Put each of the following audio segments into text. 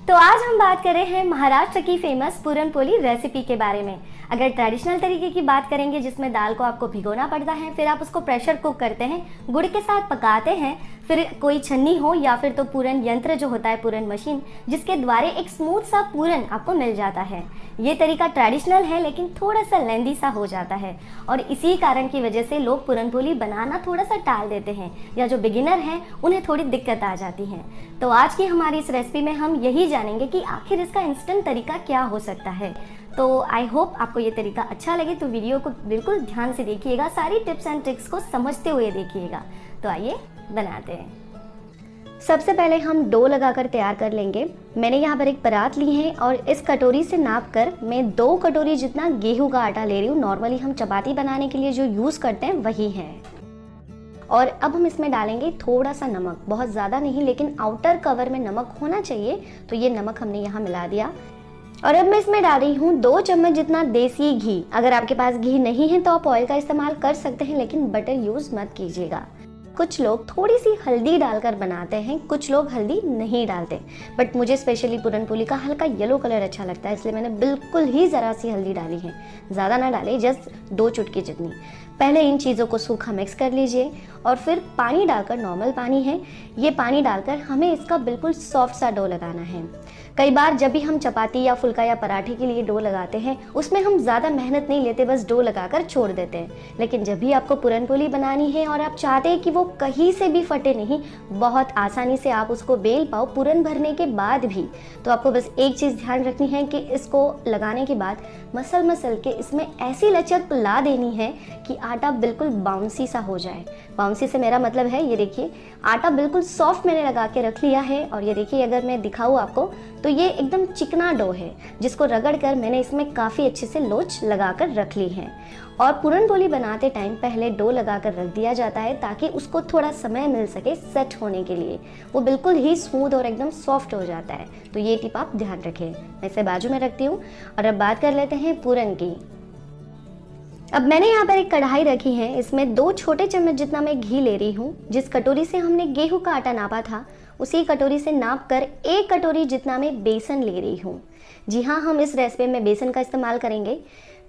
तो आज हम बात कर रहे हैं महाराष्ट्र की फेमस पूरन पोली रेसिपी के बारे में। अगर ट्रेडिशनल तरीके की बात करेंगे जिसमें दाल को आपको भिगोना पड़ता है, फिर आप उसको प्रेशर कुक करते हैं, गुड़ के साथ पकाते हैं, फिर कोई छन्नी हो या फिर तो पूरन यंत्र जो होता है पूरन मशीन, जिसके द्वारा एक स्मूथ सा पूरन आपको मिल जाता है। ये तरीका ट्रेडिशनल है लेकिन थोड़ा सा लेंदी सा हो जाता है और इसी कारण की वजह से लोग पूरन पोली बनाना थोड़ा सा टाल देते हैं या जो बिगिनर हैं उन्हें थोड़ी दिक्कत आ जाती है। तो आज की हमारी इस रेसिपी में हम यही जानेंगे कि आखिर इसका इंस्टेंट तरीका क्या हो सकता है। तो आई होप आपको ये तरीका अच्छा लगे, तो वीडियो को बिल्कुल ध्यान से देखिएगा, सारी टिप्स एंड ट्रिक्स को समझते हुए देखिएगा। तो आइए बनाते हैं। सबसे पहले हम डो लगाकर तैयार कर लेंगे। मैंने यहाँ पर एक परात ली है और इस कटोरी से नाप कर मैं 2 कटोरी जितना गेहूं का आटा ले रही हूँ। नॉर्मली हम चपाती बनाने के लिए जो यूज़ करते हैं वही है। और अब हम इसमें डालेंगे थोड़ा सा नमक, बहुत ज़्यादा नहीं लेकिन आउटर कवर में नमक होना चाहिए, तो ये नमक हमने यहाँ मिला दिया। और अब मैं इसमें डाल रही हूँ 2 चम्मच जितना देसी घी। अगर आपके पास घी नहीं है तो आप ऑयल का इस्तेमाल कर सकते हैं, लेकिन बटर यूज़ मत कीजिएगा। कुछ लोग थोड़ी सी हल्दी डालकर बनाते हैं, कुछ लोग हल्दी नहीं डालते, बट मुझे स्पेशली पूरन पोली का हल्का येलो कलर अच्छा लगता है, इसलिए मैंने बिल्कुल ही ज़रा सी हल्दी डाली है। ज़्यादा ना डालें, जस्ट 2 चुटकी जितनी। पहले इन चीज़ों को सूखा मिक्स कर लीजिए और फिर पानी डालकर, नॉर्मल पानी है ये, पानी डालकर हमें इसका बिल्कुल सॉफ्ट सा डो लगाना है। कई बार जब भी हम चपाती या फुल्का या पराठे के लिए डो लगाते हैं उसमें हम ज़्यादा मेहनत नहीं लेते, बस डो लगाकर छोड़ देते हैं। लेकिन जब भी आपको पूरन पोली बनानी है और आप चाहते हैं कि वो कहीं से भी फटे नहीं, बहुत आसानी से आप उसको बेल पाओ पूरन भरने के बाद भी, तो आपको बस एक चीज़ ध्यान रखनी है कि इसको लगाने के बाद मसल के इसमें ऐसी लचक ला देनी है कि आटा बिल्कुल बाउंसी सा हो जाए। बाउंसी से मेरा मतलब है, ये देखिए आटा बिल्कुल सॉफ्ट मैंने लगा के रख लिया है और ये देखिए अगर मैं दिखाऊँ आपको तो ये एकदम चिकना डो है जिसको रगड़ कर मैंने इसमें काफ़ी अच्छे से लोच लगा कर रख ली है। और पूरन पोली बनाते टाइम पहले डो लगा कर रख दिया जाता है ताकि उसको थोड़ा समय मिल सके सेट होने के लिए, वो बिल्कुल ही स्मूथ और एकदम सॉफ्ट हो जाता है। तो ये टिप आप ध्यान रखें। मैं इसे बाजू में रखती हूँ और अब बात कर लेते हैं पूरन की। अब मैंने यहाँ पर एक कढ़ाई रखी है, इसमें 2 छोटे चम्मच जितना मैं घी ले रही हूँ। जिस कटोरी से हमने गेहूं का आटा नापा था उसी कटोरी से नाप कर 1 कटोरी जितना मैं बेसन ले रही हूँ। जी हाँ, हम इस रेसिपी में बेसन का इस्तेमाल करेंगे।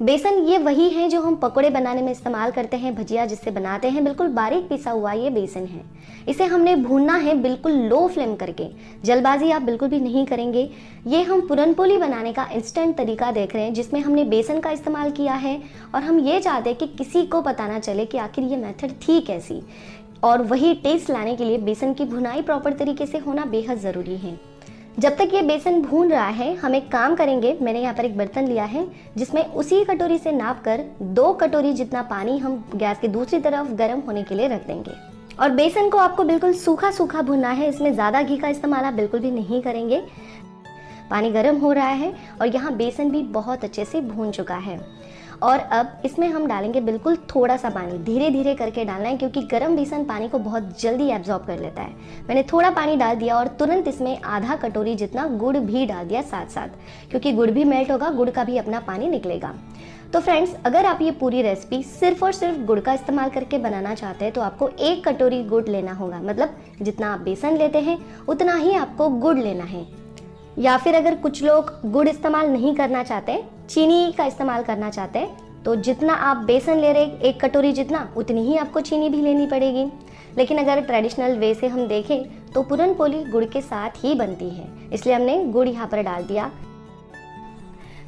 बेसन ये वही है जो हम पकोड़े बनाने में इस्तेमाल करते हैं, भजिया जिससे बनाते हैं, बिल्कुल बारीक पिसा हुआ ये बेसन है। इसे हमने भूनना है बिल्कुल लो फ्लेम करके, जल्दबाजी आप बिल्कुल भी नहीं करेंगे। ये हम पूरन पोली बनाने का इंस्टेंट तरीका देख रहे हैं जिसमें हमने बेसन का इस्तेमाल किया है और हम ये चाहते हैं कि किसी को पता ना चले कि आखिर ये मेथड थी कैसी। और वही टेस्ट लाने के लिए बेसन की भुनाई प्रॉपर तरीके से होना बेहद ज़रूरी है। जब तक ये बेसन भून रहा है हम एक काम करेंगे। मैंने यहाँ पर एक बर्तन लिया है जिसमें उसी कटोरी से नाप कर 2 कटोरी जितना पानी हम गैस की दूसरी तरफ गर्म होने के लिए रख देंगे। और बेसन को आपको बिल्कुल सूखा सूखा भुनना है, इसमें ज़्यादा घी का इस्तेमाल आप बिल्कुल भी नहीं करेंगे। पानी गर्म हो रहा है और यहाँ बेसन भी बहुत अच्छे से भून चुका है और अब इसमें हम डालेंगे बिल्कुल थोड़ा सा पानी। धीरे धीरे करके डालना है क्योंकि गर्म बेसन पानी को बहुत जल्दी एब्जॉर्ब कर लेता है। मैंने थोड़ा पानी डाल दिया और तुरंत इसमें आधा कटोरी जितना गुड़ भी डाल दिया साथ साथ, क्योंकि गुड़ भी मेल्ट होगा, गुड़ का भी अपना पानी निकलेगा। तो फ्रेंड्स, अगर आप ये पूरी रेसिपी सिर्फ और सिर्फ गुड़ का इस्तेमाल करके बनाना चाहते हैं तो आपको 1 कटोरी गुड़ लेना होगा, मतलब जितना आप बेसन लेते हैं उतना ही आपको गुड़ लेना है। या फिर अगर कुछ लोग गुड़ इस्तेमाल नहीं करना चाहते, चीनी का इस्तेमाल करना चाहते हैं, तो जितना आप बेसन ले रहे 1 कटोरी जितना, उतनी ही आपको चीनी भी लेनी पड़ेगी। लेकिन अगर ट्रेडिशनल वे से हम देखें तो पूरन पोली गुड़ के साथ ही बनती है, इसलिए हमने गुड़ यहाँ पर डाल दिया।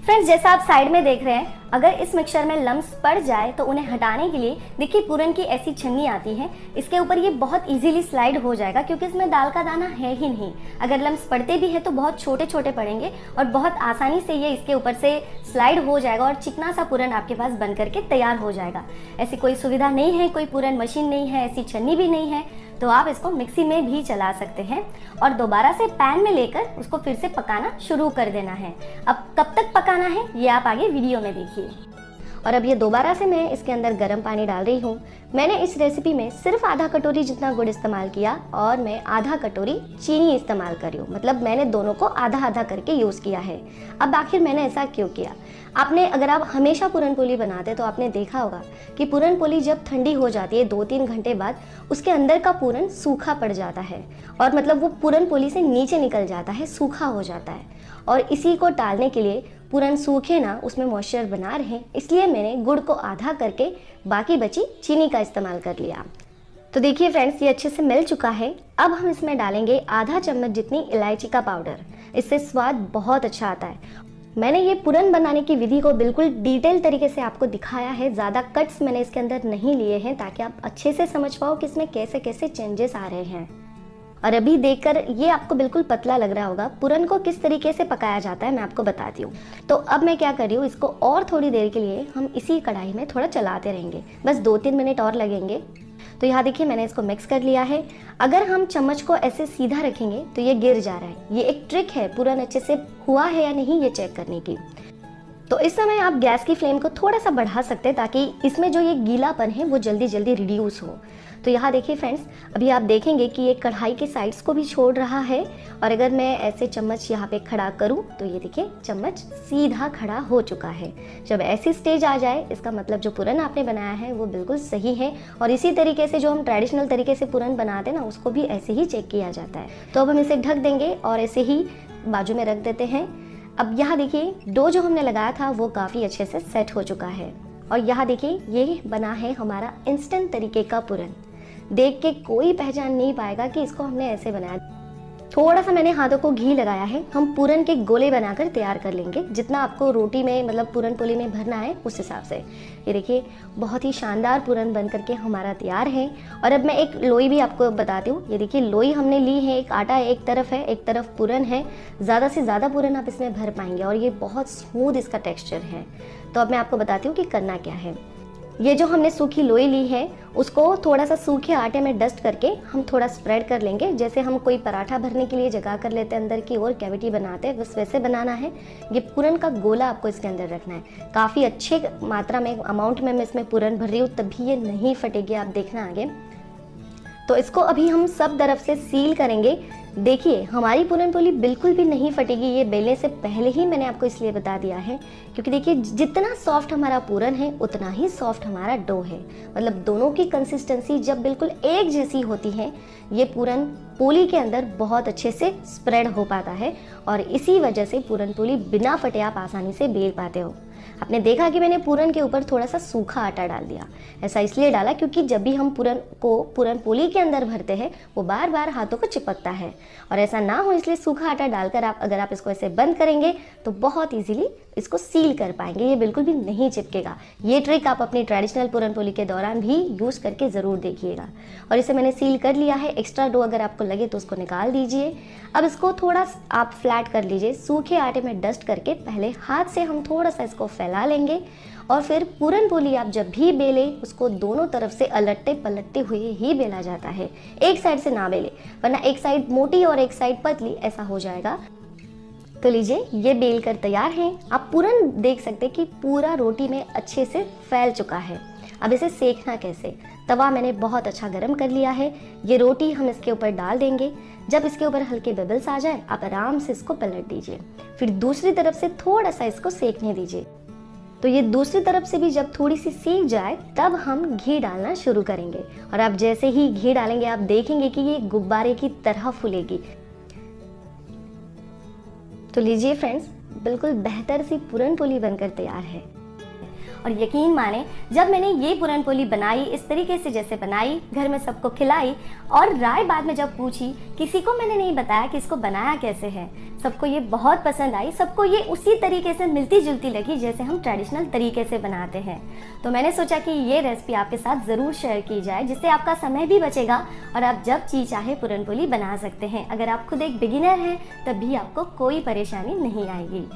फ्रेंड्स, जैसा आप साइड में देख रहे हैं, अगर इस मिक्सचर में लम्स पड़ जाए तो उन्हें हटाने के लिए देखिए पूरन की ऐसी छन्नी आती है, इसके ऊपर ये बहुत इजीली स्लाइड हो जाएगा क्योंकि इसमें दाल का दाना है ही नहीं। अगर लम्स पड़ते भी हैं तो बहुत छोटे छोटे पड़ेंगे और बहुत आसानी से ये इसके ऊपर से स्लाइड हो जाएगा और चिकना सा पूरन आपके पास बन करके तैयार हो जाएगा। ऐसी कोई सुविधा नहीं है, कोई पूरन मशीन नहीं है, ऐसी छन्नी भी नहीं है, तो आप इसको मिक्सी में भी चला सकते हैं और दोबारा से पैन में लेकर उसको फिर से पकाना शुरू कर देना है। अब कब तक पकाना है ये आप आगे वीडियो में देखिए। और अब ये दोबारा से मैं इसके अंदर गर्म पानी डाल रही हूँ। मैंने इस रेसिपी में सिर्फ आधा कटोरी जितना गुड़ इस्तेमाल किया और मैं आधा कटोरी चीनी इस्तेमाल कर रही हूँ, मतलब मैंने दोनों को आधा आधा करके यूज़ किया है। अब आखिर मैंने ऐसा क्यों किया? अगर आप हमेशा पूरन पोली बनाते तो आपने देखा होगा कि पूरन पोली जब ठंडी हो जाती है 2-3 घंटे बाद, उसके अंदर का पूरन सूखा पड़ जाता है और मतलब वो पूरन पोली से नीचे निकल जाता है, सूखा हो जाता है। और इसी को टालने के लिए पूरन सूखे ना, उसमें मॉइस्चर बना रहे, इसलिए मैंने गुड़ को आधा करके बाकी बची चीनी का इस्तेमाल कर लिया। तो देखिए फ्रेंड्स, ये अच्छे से मिल चुका है। अब हम इसमें डालेंगे आधा चम्मच जितनी इलायची का पाउडर। इससे स्वाद बहुत अच्छा आता है। मैंने ये पूरन बनाने की विधि को बिल्कुल डिटेल तरीके से आपको दिखाया है, ज़्यादा कट्स मैंने इसके अंदर नहीं लिए हैं ताकि आप अच्छे से समझ पाओ कि इसमें कैसे कैसे चेंजेस आ रहे हैं। और अभी देखकर ये आपको बिल्कुल पतला लग रहा होगा। पूरन को किस तरीके से पकाया जाता है मैं आपको बताती हूँ। तो अब मैं क्या कर रही हूँ, इसको और थोड़ी देर के लिए हम इसी कढ़ाई में थोड़ा चलाते रहेंगे, बस 2-3 मिनट और लगेंगे। तो यहाँ देखिए मैंने इसको मिक्स कर लिया है। अगर हम चम्मच को ऐसे सीधा रखेंगे तो ये गिर जा रहा है। ये एक ट्रिक है पूरन अच्छे से हुआ है या नहीं ये चेक करने की। तो इस समय आप गैस की फ्लेम को थोड़ा सा बढ़ा सकते हैं ताकि इसमें जो ये गीलापन है वो जल्दी जल्दी रिड्यूस हो। तो यहाँ देखिए फ्रेंड्स, अभी आप देखेंगे कि ये कढ़ाई के साइड्स को भी छोड़ रहा है। और अगर मैं ऐसे चम्मच यहाँ पे खड़ा करूँ तो ये देखिए चम्मच सीधा खड़ा हो चुका है। जब ऐसी स्टेज आ जाए इसका मतलब जो पूरन आपने बनाया है वो बिल्कुल सही है। और इसी तरीके से जो हम ट्रेडिशनल तरीके से पूरन बनाते हैं ना, उसको भी ऐसे ही चेक किया जाता है। तो अब हम इसे ढक देंगे और ऐसे ही बाजू में रख देते हैं। अब यहाँ देखिए डो जो हमने लगाया था वो काफ़ी अच्छे से सेट हो चुका है। और यहाँ देखिए ये बना है हमारा इंस्टेंट तरीके का पूरन। देख के कोई पहचान नहीं पाएगा कि इसको हमने ऐसे बनाया। थोड़ा सा मैंने हाथों को घी लगाया है। हम पूरन के गोले बनाकर तैयार कर लेंगे, जितना आपको रोटी में मतलब पूरन पोली में भरना है उस हिसाब से। ये देखिए बहुत ही शानदार पूरन बन करके हमारा तैयार है। और अब मैं एक लोई भी आपको बताती हूँ। ये देखिए लोई हमने ली है, एक आटा एक तरफ है, एक तरफ पूरन है। ज़्यादा से ज़्यादा पूरन आप इसमें भर पाएंगे और ये बहुत स्मूथ इसका टेक्स्चर है। तो अब मैं आपको बताती हूँ कि करना क्या है। ये जो हमने सूखी लोई ली है उसको थोड़ा सा सूखे आटे में डस्ट करके हम थोड़ा स्प्रेड कर लेंगे। जैसे हम कोई पराठा भरने के लिए जगह कर लेते हैं, अंदर की ओर कैविटी बनाते हैं, बस वैसे बनाना है। ये पूरन का गोला आपको इसके अंदर रखना है। काफ़ी अच्छे मात्रा में अमाउंट में मैं इसमें पूरन भर रही हूँ, तभी ये नहीं फटेगी, आप देखना आगे। तो इसको अभी हम सब तरफ से सील करेंगे। देखिए हमारी पूरन पोली बिल्कुल भी नहीं फटेगी, ये बेलने से पहले ही मैंने आपको इसलिए बता दिया है क्योंकि देखिए जितना सॉफ्ट हमारा पूरन है उतना ही सॉफ्ट हमारा डो है। मतलब दोनों की कंसिस्टेंसी जब बिल्कुल एक जैसी होती है, ये पूरन पोली के अंदर बहुत अच्छे से स्प्रेड हो पाता है और इसी वजह से पूरन पोली बिना फटे आप आसानी से बेल पाते हो। आपने देखा कि मैंने पूरन के ऊपर थोड़ा सा सूखा आटा डाल दिया। ऐसा इसलिए डाला क्योंकि जब भी हम पूरन को पूरन पोली के अंदर भरते हैं वो बार बार हाथों को चिपकता है और ऐसा ना हो इसलिए सूखा आटा डालकर अगर आप इसको ऐसे बंद करेंगे तो बहुत इजीली इसको सील कर पाएंगे, ये बिल्कुल भी नहीं चिपकेगा। ये ट्रिक आप अपनी ट्रेडिशनल पूरन पोली के दौरान भी यूज़ करके ज़रूर देखिएगा। और इसे मैंने सील कर लिया है। एक्स्ट्रा डो अगर आपको लगे तो उसको निकाल दीजिए। अब इसको थोड़ा आप फ्लैट कर लीजिए, सूखे आटे में डस्ट करके पहले हाथ से हम थोड़ा सा इसको फैला लेंगे और फिर पूरन पोली आप जब भी बेले उसको दोनों तरफ से अलटते पलटते हुए ही बेला जाता है। एक साइड से ना बेले, वरना एक साइड मोटी और एक साइड पतली ऐसा हो जाएगा। तो लीजिए ये बेल कर तैयार है। आप पूरन देख सकते हैं कि पूरा रोटी में अच्छे से फैल चुका है। अब इसे सेकना कैसे, तवा मैंने बहुत अच्छा गर्म कर लिया है। ये रोटी हम इसके ऊपर डाल देंगे। जब इसके ऊपर हल्के बबल्स आ जाए आप आराम से इसको पलट दीजिए, फिर दूसरी तरफ से थोड़ा सा इसको सेकने दीजिए। तो ये दूसरी तरफ से भी जब थोड़ी सी सीख जाए तब हम घी डालना शुरू करेंगे और आप जैसे ही घी डालेंगे आप देखेंगे कि ये गुब्बारे की तरह फूलेगी। तो लीजिए फ्रेंड्स, बिल्कुल बेहतर सी पूरन पोली बनकर तैयार है। और यकीन माने जब मैंने ये पूरन पोली बनाई, इस तरीके से जैसे बनाई, घर में सबको खिलाई और राय बाद में जब पूछी, किसी को मैंने नहीं बताया कि इसको बनाया कैसे है। सबको ये बहुत पसंद आई, सबको ये उसी तरीके से मिलती जुलती लगी जैसे हम ट्रेडिशनल तरीके से बनाते हैं। तो मैंने सोचा कि ये रेसिपी आपके साथ ज़रूर शेयर की जाए, जिससे आपका समय भी बचेगा और आप जब जी चाहे पूरन पोली बना सकते हैं। अगर आप खुद एक बिगिनर हैं तब भी आपको कोई परेशानी नहीं आएगी।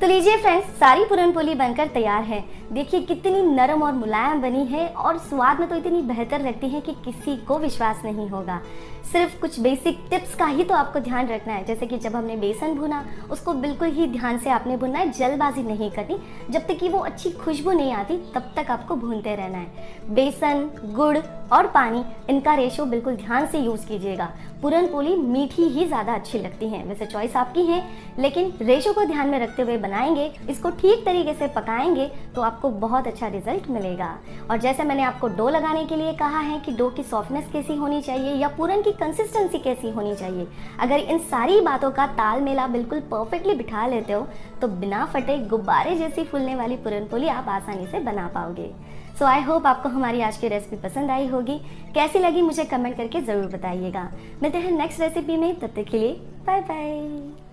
तो लीजिए फ्रेंड्स, सारी पूरन पोली बनकर तैयार है। देखिए कितनी नरम और मुलायम बनी है और स्वाद में तो इतनी बेहतर लगती है कि किसी को विश्वास नहीं होगा। सिर्फ कुछ बेसिक टिप्स का ही तो आपको ध्यान रखना है, जैसे कि जब हमने बेसन भुना उसको बिल्कुल ही ध्यान से आपने भुनना है, जल्दबाजी नहीं करनी। जब तक कि वो अच्छी खुशबू नहीं आती तब तक आपको भूनते रहना है। बेसन, गुड़ और पानी, इनका रेशो बिल्कुल ध्यान से यूज़ कीजिएगा। पूरन पोली मीठी ही ज़्यादा अच्छी लगती हैं, वैसे चॉइस आपकी है, लेकिन रेशो को ध्यान में रखते हुए बनाएंगे, इसको ठीक तरीके से पकाएंगे तो आपको बहुत अच्छा रिजल्ट मिलेगा। और जैसे मैंने आपको डो लगाने के लिए कहा है कि डो की सॉफ्टनेस कैसी होनी चाहिए या पूरन की कंसिस्टेंसी कैसी होनी चाहिए, अगर इन सारी बातों का तालमेल आप बिल्कुल परफेक्टली बिठा लेते हो तो बिना फटे गुब्बारे जैसी फूलने वाली पूरन पोली आप आसानी से बना पाओगे। सो आई होप आपको हमारी आज की रेसिपी पसंद आई होगी। कैसी लगी मुझे कमेंट करके ज़रूर बताइएगा। मिलते हैं नेक्स्ट रेसिपी में, तब तक के लिए बाय बाय।